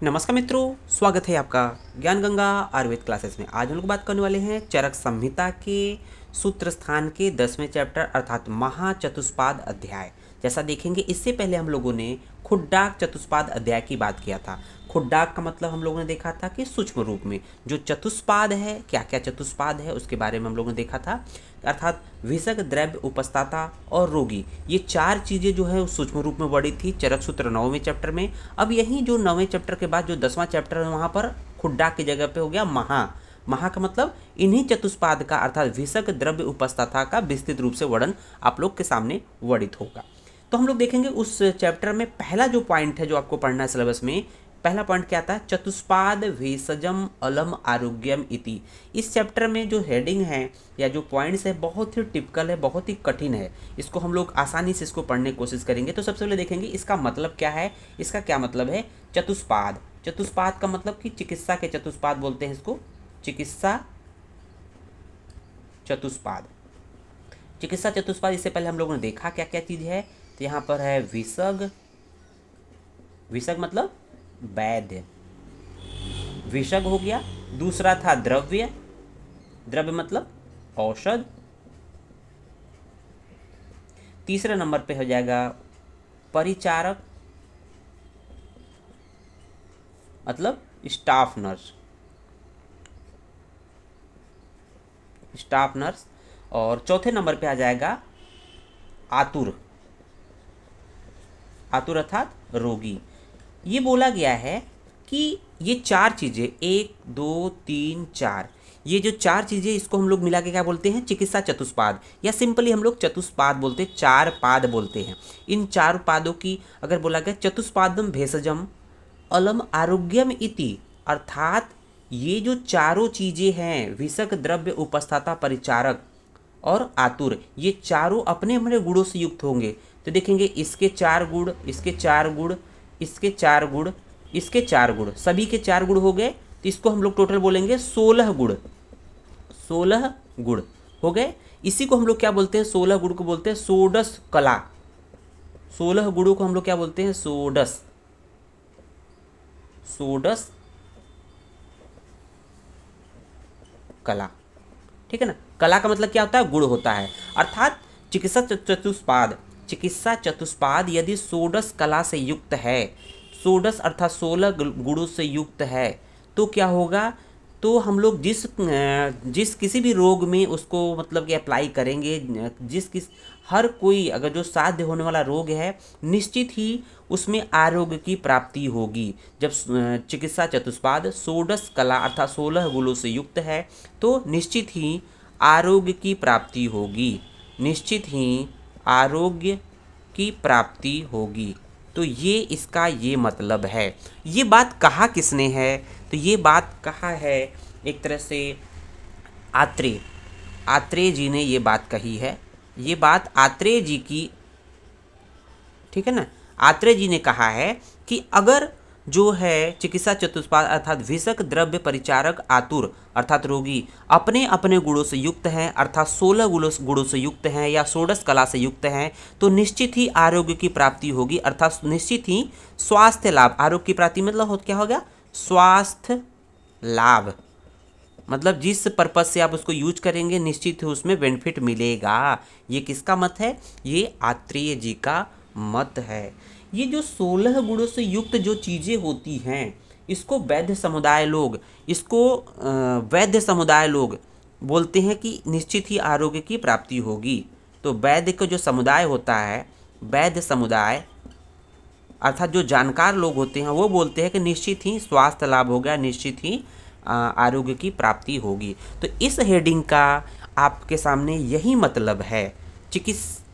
नमस्कार मित्रों, स्वागत है आपका ज्ञान गंगा आयुर्वेद क्लासेस में। आज हम लोग बात करने वाले हैं चरक संहिता के सूत्र स्थान के 10वें चैप्टर अर्थात महाचतुष्पाद अध्याय। जैसा देखेंगे, इससे पहले हम लोगों ने खुड्डाक चतुष्पाद अध्याय की बात किया था। खुड्डाक का मतलब हम लोगों ने देखा था कि सूक्ष्म रूप में जो चतुष्पाद है, क्या क्या चतुष्पाद है उसके बारे में हम लोगों ने देखा था। अर्थात विषक, द्रव्य, उपस्थाता और रोगी, ये चार चीज़ें जो है सूक्ष्म रूप में बढ़ी थी चरक सूत्र 9वें चैप्टर में। अब यही जो 9वें चैप्टर के बाद जो 10वां चैप्टर है वहाँ पर खुड्डाक की जगह पे हो गया महा का मतलब इन्हीं चतुष्पाद का अर्थात विषक, द्रव्य, उपस्थाता का विस्तृत रूप से वर्णन आप लोग के सामने वर्णित होगा। तो हम लोग देखेंगे उस चैप्टर में पहला जो पॉइंट है जो आपको पढ़ना है सिलेबस में, पहला पॉइंट क्या था? चतुष्पाद भेषजम अलम आरोग्यम इति। इस चैप्टर में जो हेडिंग है या जो पॉइंट्स है बहुत ही टिपिकल है, बहुत ही कठिन है। इसको हम लोग आसानी से इसको पढ़ने की कोशिश करेंगे। तो सबसे पहले देखेंगे इसका मतलब क्या है। इसका क्या मतलब है? चतुष्पाद। चतुष्पाद का मतलब कि चिकित्सा के चतुष्पाद बोलते हैं इसको, चिकित्सा चतुष्पाद। चिकित्सा चतुष्पाद इससे पहले हम लोगों ने देखा क्या क्या चीज़ है। तो यहाँ पर है विषग, विषग मतलब वैद्य, विषग हो गया। दूसरा था द्रव्य, द्रव्य मतलब औषध। तीसरे नंबर पे हो जाएगा परिचारक मतलब स्टाफ नर्स, स्टाफ नर्स। और चौथे नंबर पे आ जाएगा आतुर, आतुर अर्थात रोगी। ये बोला गया है कि ये चार चीज़ें 1, 2, 3, 4, ये जो चार चीज़ें इसको हम लोग मिला के क्या बोलते हैं? चिकित्सा चतुष्पाद, या सिंपली हम लोग चतुष्पाद बोलते हैं, चार पाद बोलते हैं। इन चार पादों की अगर बोला गया चतुष्पादम भेषजम अलम आरोग्यम इति, अर्थात ये जो चारों चीज़ें हैं विषक, द्रव्य, उपस्थाता, परिचारक और आतुर, ये चारों अपने अपने गुणों से युक्त होंगे। तो देखेंगे इसके चार गुण, इसके चार गुण, इसके चार गुण, इसके चार गुण, सभी के चार गुण हो गए। तो इसको हम लोग टोटल बोलेंगे 16 गुण, 16 गुण हो गए। इसी को हम लोग क्या बोलते हैं? 16 गुण को बोलते हैं षोडश कला। 16 गुणों को हम लोग क्या बोलते हैं? षोडश, षोडश कला। ठीक है ना। कला का मतलब क्या होता है? गुण होता है। अर्थात चिकित्सा चतुष्पाद, चिकित्सा चतुष्पाद यदि षोडश कला से युक्त है, षोडश अर्थात 16 गुणों से युक्त है, तो क्या होगा? तो हम लोग जिस किसी भी रोग में उसको मतलब कि अप्लाई करेंगे, हर कोई अगर जो साध्य होने वाला रोग है निश्चित ही उसमें आरोग्य की प्राप्ति होगी। जब चिकित्सा चतुष्पाद षोडश कला अर्थात 16 गुणों से युक्त है तो निश्चित ही आरोग्य की प्राप्ति होगी, निश्चित ही आरोग्य की प्राप्ति होगी। तो ये इसका ये मतलब है। ये बात कहा किसने है? तो ये बात कहा है एक तरह से आत्रेय, आत्रेय जी ने ये बात कही है। ये बात आत्रेय जी की, ठीक है ना। आत्रेय जी ने कहा है कि अगर जो है चिकित्सा चतुष्पाद अर्थात विषक, द्रव्य, परिचारक, आतुर अर्थात रोगी अपने अपने गुणों से युक्त हैं, अर्थात 16 गुणों से युक्त हैं या षोडश कला से युक्त हैं, तो निश्चित ही आरोग्य की प्राप्ति होगी, अर्थात निश्चित ही स्वास्थ्य लाभ। आरोग्य की प्राप्ति मतलब क्या हो गया? स्वास्थ्य लाभ, मतलब जिस पर्पज से आप उसको यूज करेंगे निश्चित ही उसमें बेनिफिट मिलेगा। ये किसका मत है? ये आत्रेय जी का मत है। ये जो 16 गुणों से युक्त जो चीज़ें होती हैं इसको वैद्य समुदाय लोग, इसको वैद्य समुदाय लोग बोलते हैं कि निश्चित ही आरोग्य की प्राप्ति होगी। तो वैद्य का जो समुदाय होता है, वैद्य समुदाय अर्थात जो जानकार लोग होते हैं वो बोलते हैं कि निश्चित ही स्वास्थ्य लाभ होगा, निश्चित ही आरोग्य की प्राप्ति होगी। तो इस हेडिंग का आपके सामने यही मतलब है।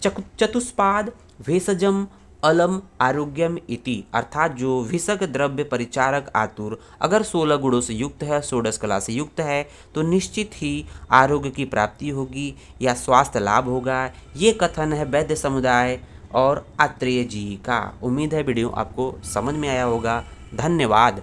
चतुष्पाद भेषजम अलम आरोग्यम इति, अर्थात जो विषक, द्रव्य, परिचारक, आतुर अगर 16 गुणों से युक्त है, षोडश कला से युक्त है, तो निश्चित ही आरोग्य की प्राप्ति होगी या स्वास्थ्य लाभ होगा। ये कथन है वैद्य समुदाय और आत्रेय जी का। उम्मीद है वीडियो आपको समझ में आया होगा। धन्यवाद।